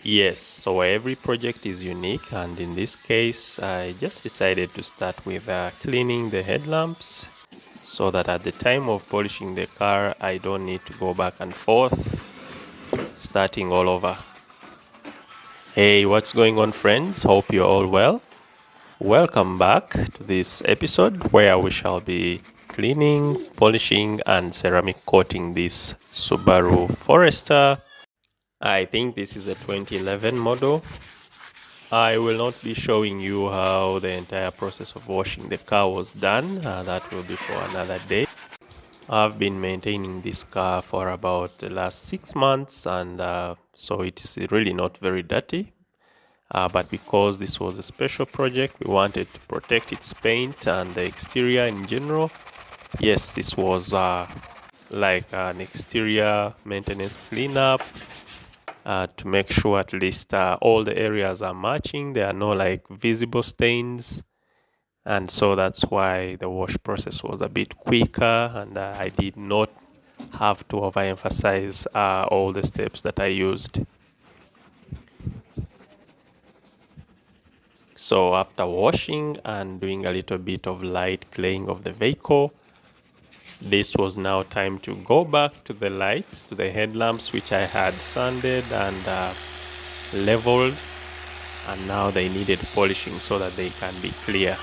Yes, so every project is unique, and in this case, I just decided to start with cleaning the headlamps so that at the time of polishing the car, I don't need to go back and forth, starting all over. Hey, what's going on, friends? Hope you're all well. Welcome back to this episode where we shall be cleaning, polishing, and ceramic coating this Subaru Forester. I think this is a 2011 model. I will not be showing you how the entire process of washing the car was done. That will be for another day. I've been maintaining this car for about the last 6 months, and so it's really not very dirty. But because this was a special project, we wanted to protect its paint and the exterior in general. Yes, this was like an exterior maintenance cleanup to make sure at least all the areas are matching. There are no like visible stains. And so that's why the wash process was a bit quicker, and I did not have to overemphasize all the steps that I used. So after washing and doing a little bit of light cleaning of the vehicle, this was now time to go back to the lights, to the headlamps, which I had sanded and leveled, and now they needed polishing so that they can be clear.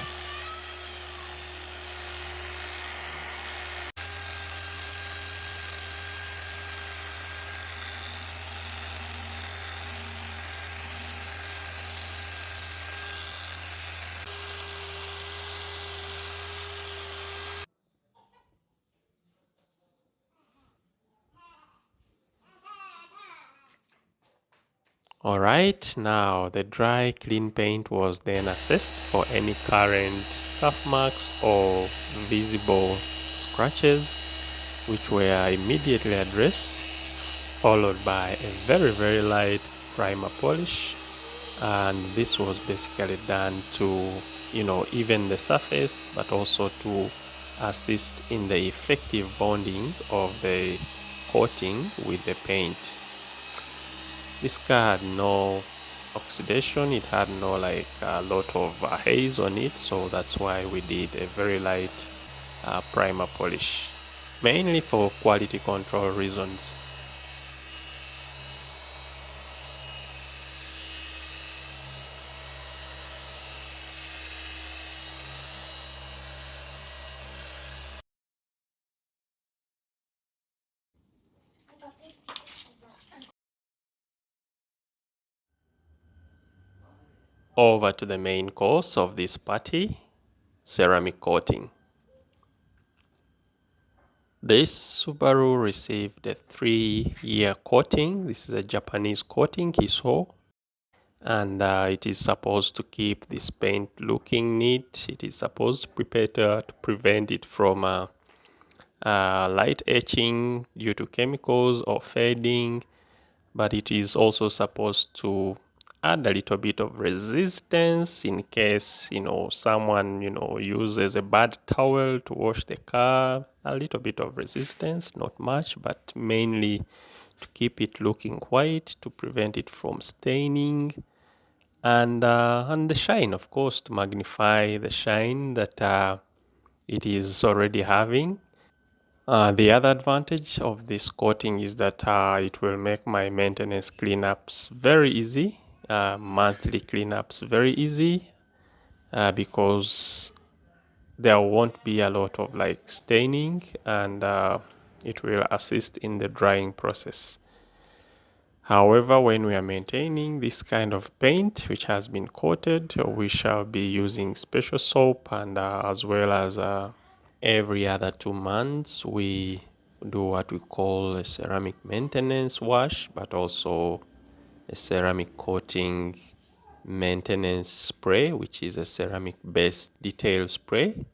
All right, now the dry clean paint was then assessed for any current scuff marks or visible scratches, which were immediately addressed, followed by a very light primer polish. And this was basically done to, even the surface, but also to assist in the effective bonding of the coating with the paint. This car had no oxidation, it had no like a lot of haze on it, so that's why we did a very light primer polish, mainly for quality control reasons. Over to the main course of this party, ceramic coating. This Subaru received a 3-year coating. This is a Japanese coating, Kiso, and it is supposed to keep this paint looking neat. It is supposed to prepare to prevent it from light etching due to chemicals or fading, but it is also supposed to add a little bit of resistance in case someone uses a bad towel to wash the car. A little bit of resistance, not much, but mainly to keep it looking white, to prevent it from staining, and the shine, of course, to magnify the shine that it is already having. The other advantage of this coating is that it will make my maintenance cleanups very easy, monthly cleanups very easy, because there won't be a lot of like staining, and it will assist in the drying process. However, when we are maintaining this kind of paint which has been coated, we shall be using special soap, and as well as every other 2 months we do what we call a ceramic maintenance wash, but also a ceramic coating maintenance spray, which is a ceramic based detail spray,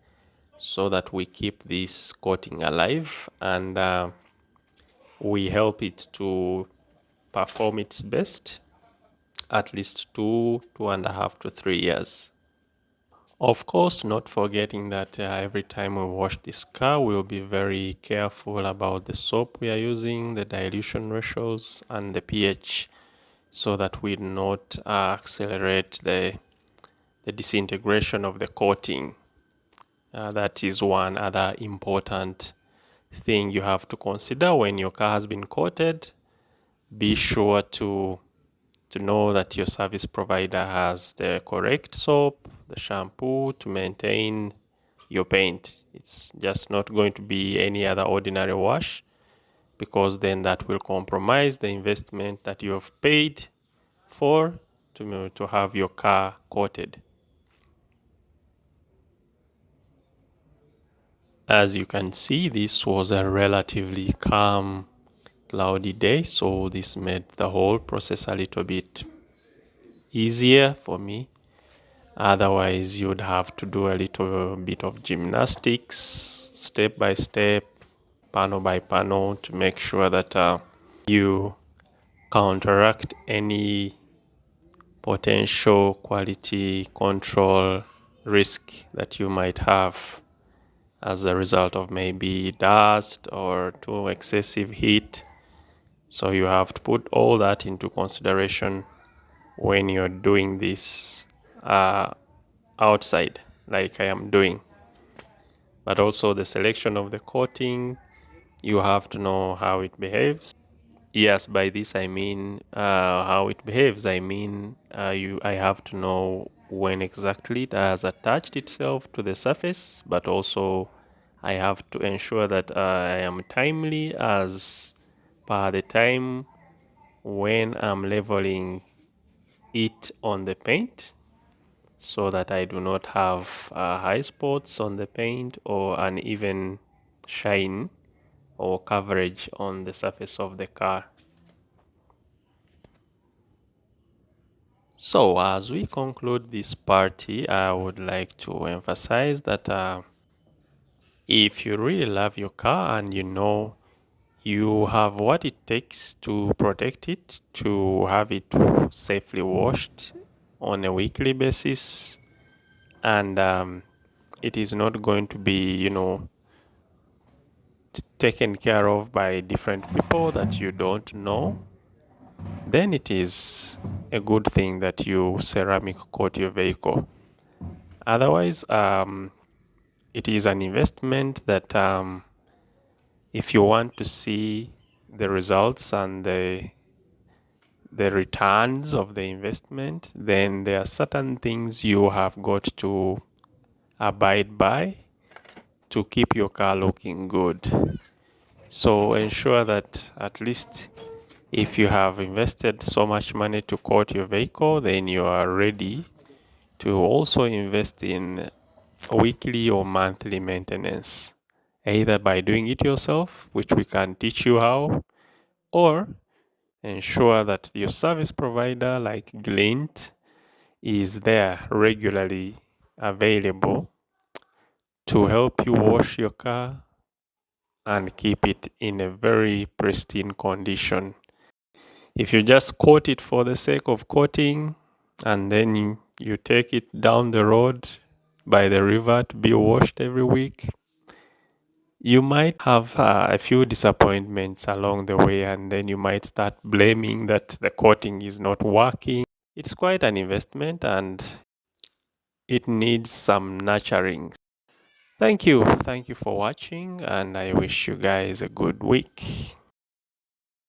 so that we keep this coating alive, and we help it to perform its best at least 2.5 to 3 years. Of course, not forgetting that every time we wash this car, we'll be very careful about the soap we are using, the dilution ratios, and the pH. so that we do not accelerate the disintegration of the coating. That is one other important thing you have to consider when your car has been coated. Be sure to know that your service provider has the correct soap, the shampoo to maintain your paint. It's just not going to be any other ordinary wash, because then that will compromise the investment that you have paid for to have your car coated. As you can see, this was a relatively calm, cloudy day, so this made the whole process a little bit easier for me. Otherwise, you'd have to do a little bit of gymnastics, step by step, panel by panel, to make sure that you counteract any potential quality control risk that you might have as a result of maybe dust or too excessive heat. So you have to put all that into consideration when you're doing this outside, like I am doing. But also the selection of the coating, you have to know how it behaves. Yes, by this I mean how it behaves. I mean I have to know when exactly it has attached itself to the surface, but also I have to ensure that I am timely as per the time when I'm leveling it on the paint, so that I do not have high spots on the paint or uneven shine or coverage on the surface of the car. So as we conclude this party, I would like to emphasize that if you really love your car and you know you have what it takes to protect it, to have it safely washed on a weekly basis, and it is not going to be, taken care of by different people that you don't know, then it is a good thing that you ceramic coat your vehicle. Otherwise, it is an investment that if you want to see the results and the returns of the investment, then there are certain things you have got to abide by to keep your car looking good. So ensure that at least if you have invested so much money to coat your vehicle, then you are ready to also invest in weekly or monthly maintenance, either by doing it yourself, which we can teach you how, or ensure that your service provider like Glint is there regularly available to help you wash your car and keep it in a very pristine condition. If you just coat it for the sake of coating and then you take it down the road by the river to be washed every week, you might have a few disappointments along the way, and then you might start blaming that the coating is not working. It's quite an investment and it needs some nurturing. Thank you. Thank you for watching, and I wish you guys a good week.